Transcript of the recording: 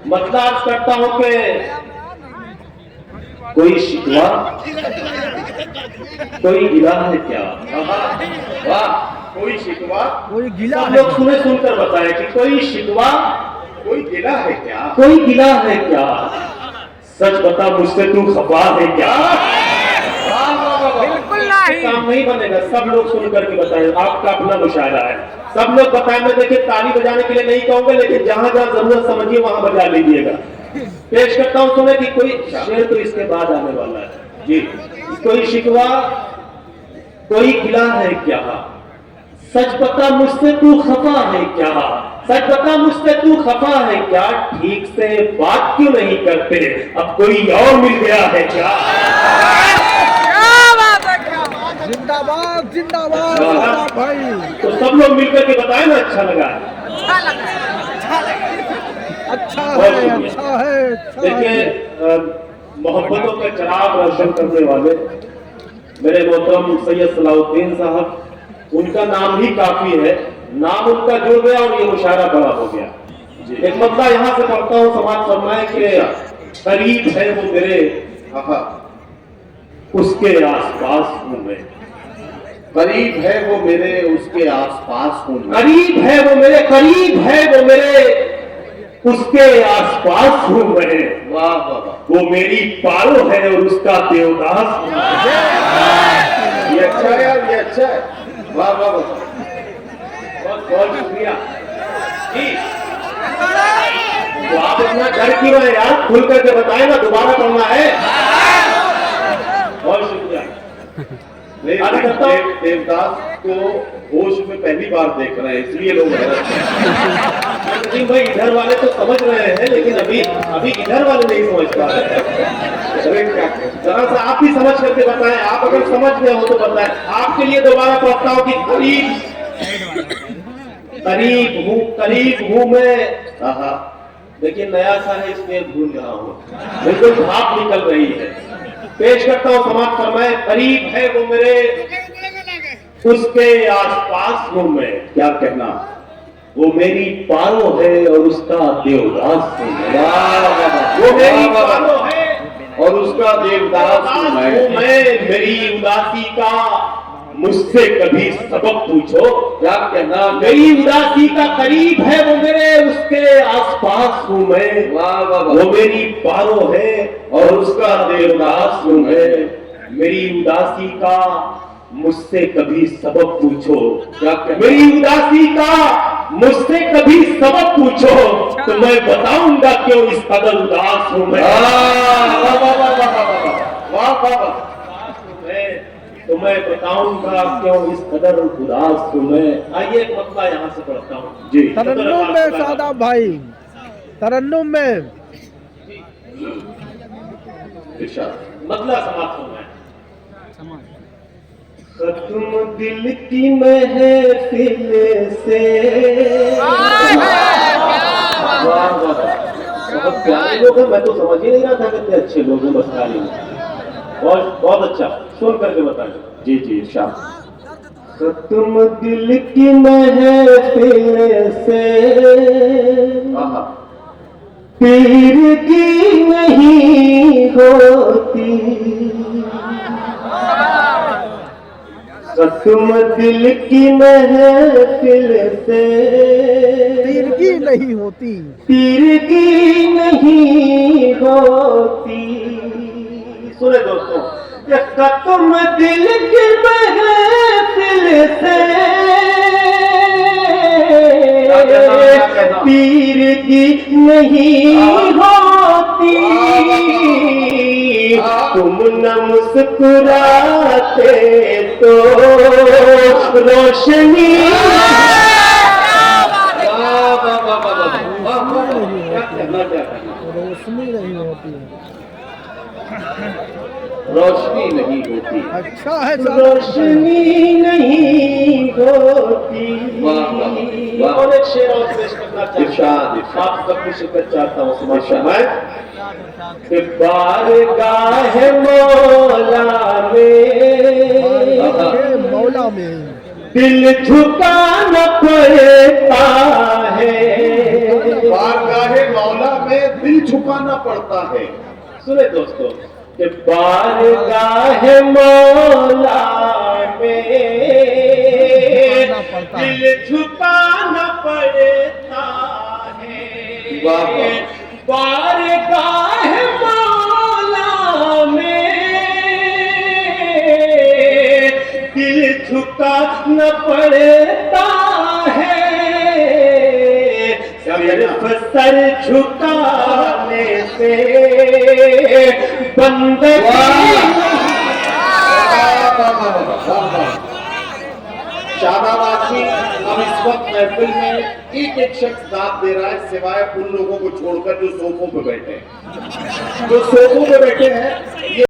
मतलब अर्ज करता हूं कि कोई शिकवा, कोई गिला है क्या? वाह, कोई शिकवा, कोई गिला सब है लोग सुने सुनकर बताए कि कोई शिकवा, कोई गिला है क्या? कोई गिला है क्या? सच बता मुझसे तू खफा है क्या? बिल्कुल नहीं। काम नहीं बनेगा, सब लोग सुन करके बताएं, आपका अपना मुशायरा है, सब लोग बताएं। मैं देखिए ताली बजाने के लिए नहीं कहूंगा, लेकिन जहां जहां जरूरत समझिए वहां बजा लीजिएगा। पेश करता हूं, सुने कि कोई शेर तो इसके बाद आने वाला है जी। कोई शिकवा, कोई गिला है क्या? सच बता मुझसे तू खफा है क्या? सच बता मुझसे तू खफा है क्या? ठीक से बात क्यों नहीं करते? अब कोई और मिल गया है क्या? जिंदाबाद जिंदाबाद भाई। तो सब लोग मिलकर के बताए ना, अच्छा लगा? अच्छा है अच्छा है। देखिए, मोहब्बतों का चिराग रोशन करने वाले मेरे मोहतरम सैयद सलाउद्दीन साहब, उनका नाम ही काफी है, नाम उनका जुड़ गया और ये मुशायरा बड़ा हो गया। एक मतलब यहाँ से पढ़ता हूँ, समाज फरमाए कि करीब है वो मेरे, उसके आसपास हूँ मैं। करीब है वो मेरे, उसके आसपास हूँ मैं। करीब है वो मेरे, करीब है वो मेरे, उसके आसपास हूँ मैं। वाह वाह वाह, वो मेरी पारो है और उसका देवदास हूँ मैं। ये अच्छा है यार, ये अच्छा है। वाह वाह वाह, बहुत बहुत शुक्रिया जी। तो आप इतना डर क्यों है यार? खुल करके बताए ना, दोबारा पढ़ना है। बहुत शुक्रिया। देवदास को होश में पहली बार देख रहे हैं, इसलिए लोग जी भाई, इधर वाले तो समझ रहे हैं, लेकिन अभी इधर वाले नहीं समझ पा रहे हैं। जरा सा आप भी समझ करके बताएं, आप अगर समझ गए हो तो बताएं। आपके लिए दोबारा पढ़ता हूँ कि करीब हूँ मैं। लेकिन नया सा है इसलिए भूल रहा हूँ, बिल्कुल भाप निकल रही है। पेश करता हूँ, समाज फरमाए, करीब है वो मेरे, उसके आसपास हूँ मैं। क्या कहना? वो मेरी पारो है और उसका देवदास हूँ मैं। वो मेरी पारो है और उसका देवदास हूँ मैं। मेरी उदासी का मुझसे कभी सबक पूछो। क्या कहना? मेरी उदासी का करीब है वो मेरे, उसके आसपास हूँ मैं। वाह वाह वाह, वो मेरी पारो है और उसका देवदास हूँ मैं। मेरी उदासी का मुझसे कभी सबक पूछो। क्या कहना? मेरी उदासी का मुझसे कभी सबक पूछो, तो मैं बताऊंगा क्यों इस कदर उदास हूँ मैं। तो मैं बताऊंगा क्यों इस कदर उदास हूँ मैं। आइए एक मसला यहाँ से पढ़ता हूँ जी। तरन्नुम में सादा भाई, तरन्नुम में मतलब समाप्त होना है। खत्म दिल की महफिल से। बहुत प्यारे लोग हैं, मैं तो समझ ही नहीं रहा था कितने अच्छे लोग हैं। बस खाली बहुत बहुत अच्छा, सुन करके बताएं जी जी। इरशाद, खत्म दिल की महफिल से, पीर की नहीं होती। खत्म दिल की महफिल से, पीर की नहीं होती, पीर की नहीं होती। सुने दोस्तों, ये खत्म दिल की महफिल से, पीर की नहीं होती। तुम न मुस्कुराते तो रोशनी। रोशनी नहीं होती। रोशनी नहीं होती। अच्छा है, रोशनी नहीं होती। और एक शेर और पेश करना चाहता हूं, आप सबकी शिकत चाहता हूँ। समझ कि बारगाह मौला में दिल झुकाना पड़ता है। बारगाह मौला में झुकाना पड़ता है। सुने दोस्तों कि बारगाह मौला में दिल झुकाना पड़ता है। वाह वाह। बारगाह मौला में दिल झुकाना पड़ता है। सिर्फ सर झुकाने से बंदगी शादाब आदमी अब इस वक्त महफिल में एक एक शख्स दाद दे रहा है, सिवाय उन लोगों को छोड़कर जो सोफों पे बैठे हैं। जो सोफों पे बैठे हैं